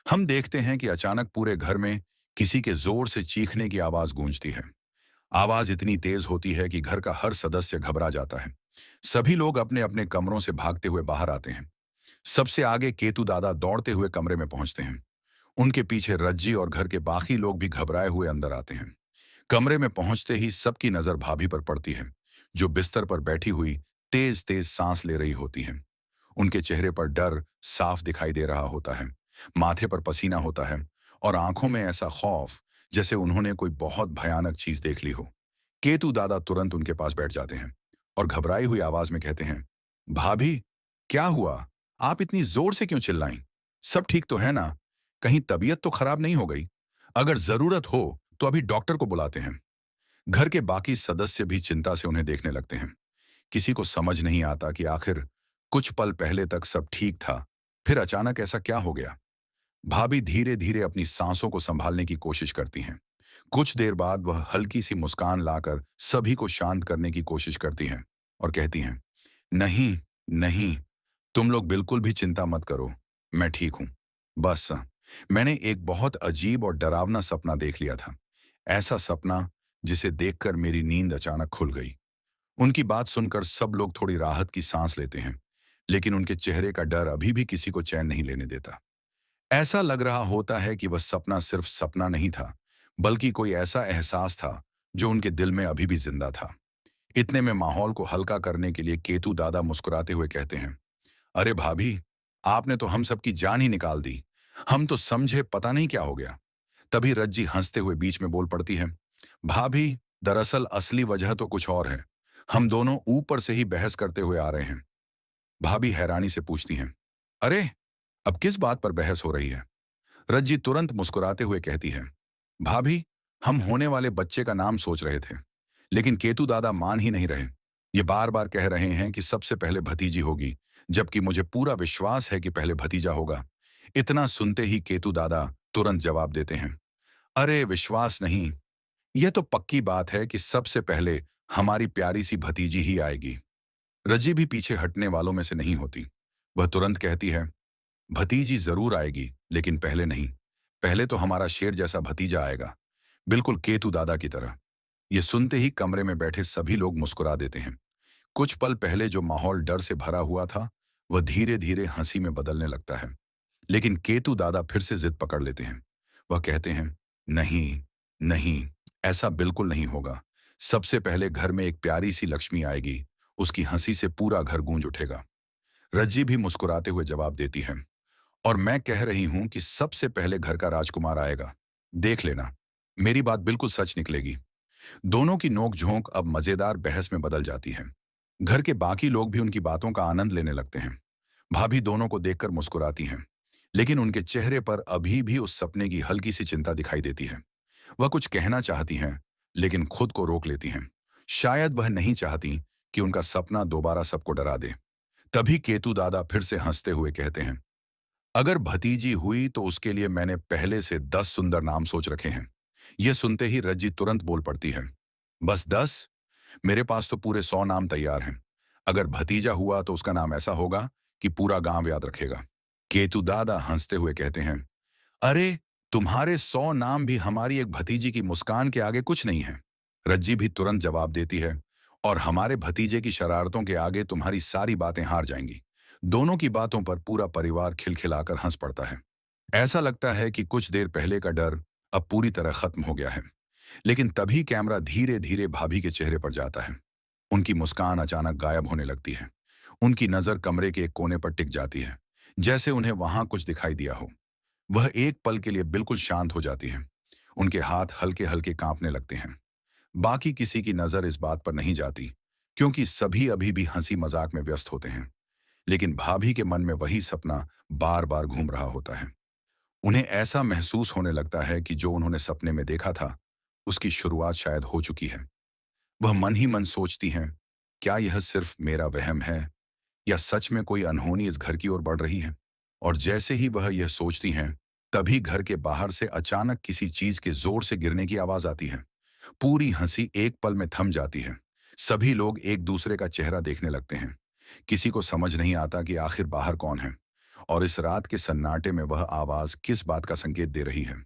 हम देखते हैं कि अचानक पूरे घर में किसी के जोर से चीखने की आवाज गूंजती है। आवाज इतनी तेज होती है कि घर का हर सदस्य घबरा जाता है। सभी लोग अपने अपने कमरों से भागते हुए बाहर आते हैं। सबसे आगे केतु दादा दौड़ते हुए कमरे में पहुंचते हैं। उनके पीछे रज्जी और घर के बाकी लोग भी घबराए हुए अंदर आते हैं। कमरे में पहुंचते ही सबकी नजर भाभी पर पड़ती है, जो बिस्तर पर बैठी हुई तेज तेज सांस ले रही होती हैं। उनके चेहरे पर डर साफ दिखाई दे रहा होता है। माथे पर पसीना होता है और आंखों में ऐसा खौफ जैसे उन्होंने कोई बहुत भयानक चीज देख ली हो। केतु दादा तुरंत उनके पास बैठ जाते हैं और घबराई हुई आवाज में कहते हैं, भाभी, क्या हुआ? आप इतनी जोर से क्यों चिल्लाईं? सब ठीक तो है ना? कहीं तबीयत तो खराब नहीं हो गई? अगर जरूरत हो तो अभी डॉक्टर को बुलाते हैं। घर के बाकी सदस्य भी चिंता से उन्हें देखने लगते हैं। किसी को समझ नहीं आता कि आखिर कुछ पल पहले तक सब ठीक था, फिर अचानक ऐसा क्या हो गया। भाभी धीरे धीरे अपनी सांसों को संभालने की कोशिश करती हैं। कुछ देर बाद वह हल्की सी मुस्कान लाकर सभी को शांत करने की कोशिश करती हैं और कहती हैं, नहीं, नहीं, तुम लोग बिल्कुल भी चिंता मत करो, मैं ठीक हूं। बस मैंने एक बहुत अजीब और डरावना सपना देख लिया था। ऐसा सपना जिसे देखकर मेरी नींद अचानक खुल गई। उनकी बात सुनकर सब लोग थोड़ी राहत की सांस लेते हैं, लेकिन उनके चेहरे का डर अभी भी किसी को चैन नहीं लेने देता। ऐसा लग रहा होता है कि वह सपना सिर्फ सपना नहीं था, बल्कि कोई ऐसा एहसास था जो उनके दिल में अभी भी जिंदा था। इतने में माहौल को हल्का करने के लिए केतु दादा मुस्कुराते हुए कहते हैं, अरे भाभी, आपने तो हम सबकी जान ही निकाल दी। हम तो समझे पता नहीं क्या हो गया। तभी रज्जी हंसते हुए बीच में बोल पड़ती है, भाभी, दरअसल असली वजह तो कुछ और है। हम दोनों ऊपर से ही बहस करते हुए आ रहे हैं। भाभी हैरानी से पूछती हैं, अरे, अब किस बात पर बहस हो रही है? रज्जी तुरंत मुस्कुराते हुए कहती है, भाभी, हम होने वाले बच्चे का नाम सोच रहे थे, लेकिन केतु दादा मान ही नहीं रहे। ये बार बार कह रहे हैं कि सबसे पहले भतीजी होगी, जबकि मुझे पूरा विश्वास है कि पहले भतीजा होगा। इतना सुनते ही केतु दादा तुरंत जवाब देते हैं, अरे विश्वास नहीं, यह तो पक्की बात है कि सबसे पहले हमारी प्यारी सी भतीजी ही आएगी। रज्जी भी पीछे हटने वालों में से नहीं होती। वह तुरंत कहती है, भतीजी जरूर आएगी, लेकिन पहले नहीं। पहले तो हमारा शेर जैसा भतीजा आएगा, बिल्कुल केतु दादा की तरह। ये सुनते ही कमरे में बैठे सभी लोग मुस्कुरा देते हैं। कुछ पल पहले जो माहौल डर से भरा हुआ था, वह धीरे धीरे हंसी में बदलने लगता है। लेकिन केतु दादा फिर से जिद पकड़ लेते हैं। वह कहते हैं, नहीं, नहीं, ऐसा बिल्कुल नहीं होगा। सबसे पहले घर में एक प्यारी सी लक्ष्मी आएगी, उसकी हंसी से पूरा घर गूंज उठेगा। रज्जी भी मुस्कुराते हुए जवाब देती है, और मैं कह रही हूं कि सबसे पहले घर का राजकुमार आएगा। देख लेना, मेरी बात बिल्कुल सच निकलेगी। दोनों की नोक-झोंक अब मजेदार बहस में बदल जाती है। घर के बाकी लोग भी उनकी बातों का आनंद लेने लगते हैं। भाभी दोनों को देखकर मुस्कुराती हैं, लेकिन उनके चेहरे पर अभी भी उस सपने की हल्की सी चिंता दिखाई देती है। वह कुछ कहना चाहती हैं, लेकिन खुद को रोक लेती हैं। शायद वह नहीं चाहती कि उनका सपना दोबारा सबको डरा दे। तभी केतु दादा फिर से हंसते हुए कहते हैं, अगर भतीजी हुई तो उसके लिए मैंने पहले से 10 सुंदर नाम सोच रखे हैं। यह सुनते ही रज्जी तुरंत बोल पड़ती है, बस 10? मेरे पास तो पूरे 100 नाम तैयार हैं। अगर भतीजा हुआ तो उसका नाम ऐसा होगा कि पूरा गांव याद रखेगा। केतु दादा हंसते हुए कहते हैं, अरे, तुम्हारे 100 नाम भी हमारी एक भतीजी की मुस्कान के आगे कुछ नहीं है। रज्जी भी तुरंत जवाब देती है, और हमारे भतीजे की शरारतों के आगे तुम्हारी सारी बातें हार जाएंगी। दोनों की बातों पर पूरा परिवार खिलखिलाकर हंस पड़ता है। ऐसा लगता है कि कुछ देर पहले का डर अब पूरी तरह खत्म हो गया है। लेकिन तभी कैमरा धीरे धीरे भाभी के चेहरे पर जाता है। उनकी मुस्कान अचानक गायब होने लगती है। उनकी नजर कमरे के एक कोने पर टिक जाती है, जैसे उन्हें वहां कुछ दिखाई दिया हो। वह एक पल के लिए बिल्कुल शांत हो जाती हैं। उनके हाथ हल्के हल्के कांपने लगते हैं। बाकी किसी की नजर इस बात पर नहीं जाती, क्योंकि सभी अभी भी हंसी मजाक में व्यस्त होते हैं। लेकिन भाभी के मन में वही सपना बार बार घूम रहा होता है। उन्हें ऐसा महसूस होने लगता है कि जो उन्होंने सपने में देखा था, उसकी शुरुआत शायद हो चुकी है। वह मन ही मन सोचती हैं, क्या यह सिर्फ मेरा वहम है, या सच में कोई अनहोनी इस घर की ओर बढ़ रही है? और जैसे ही वह यह सोचती हैं, तभी घर के बाहर से अचानक किसी चीज के जोर से गिरने की आवाज आती है। पूरी हंसी एक पल में थम जाती है। सभी लोग एक दूसरे का चेहरा देखने लगते हैं। किसी को समझ नहीं आता कि आखिर बाहर कौन है, और इस रात के सन्नाटे में वह आवाज किस बात का संकेत दे रही है?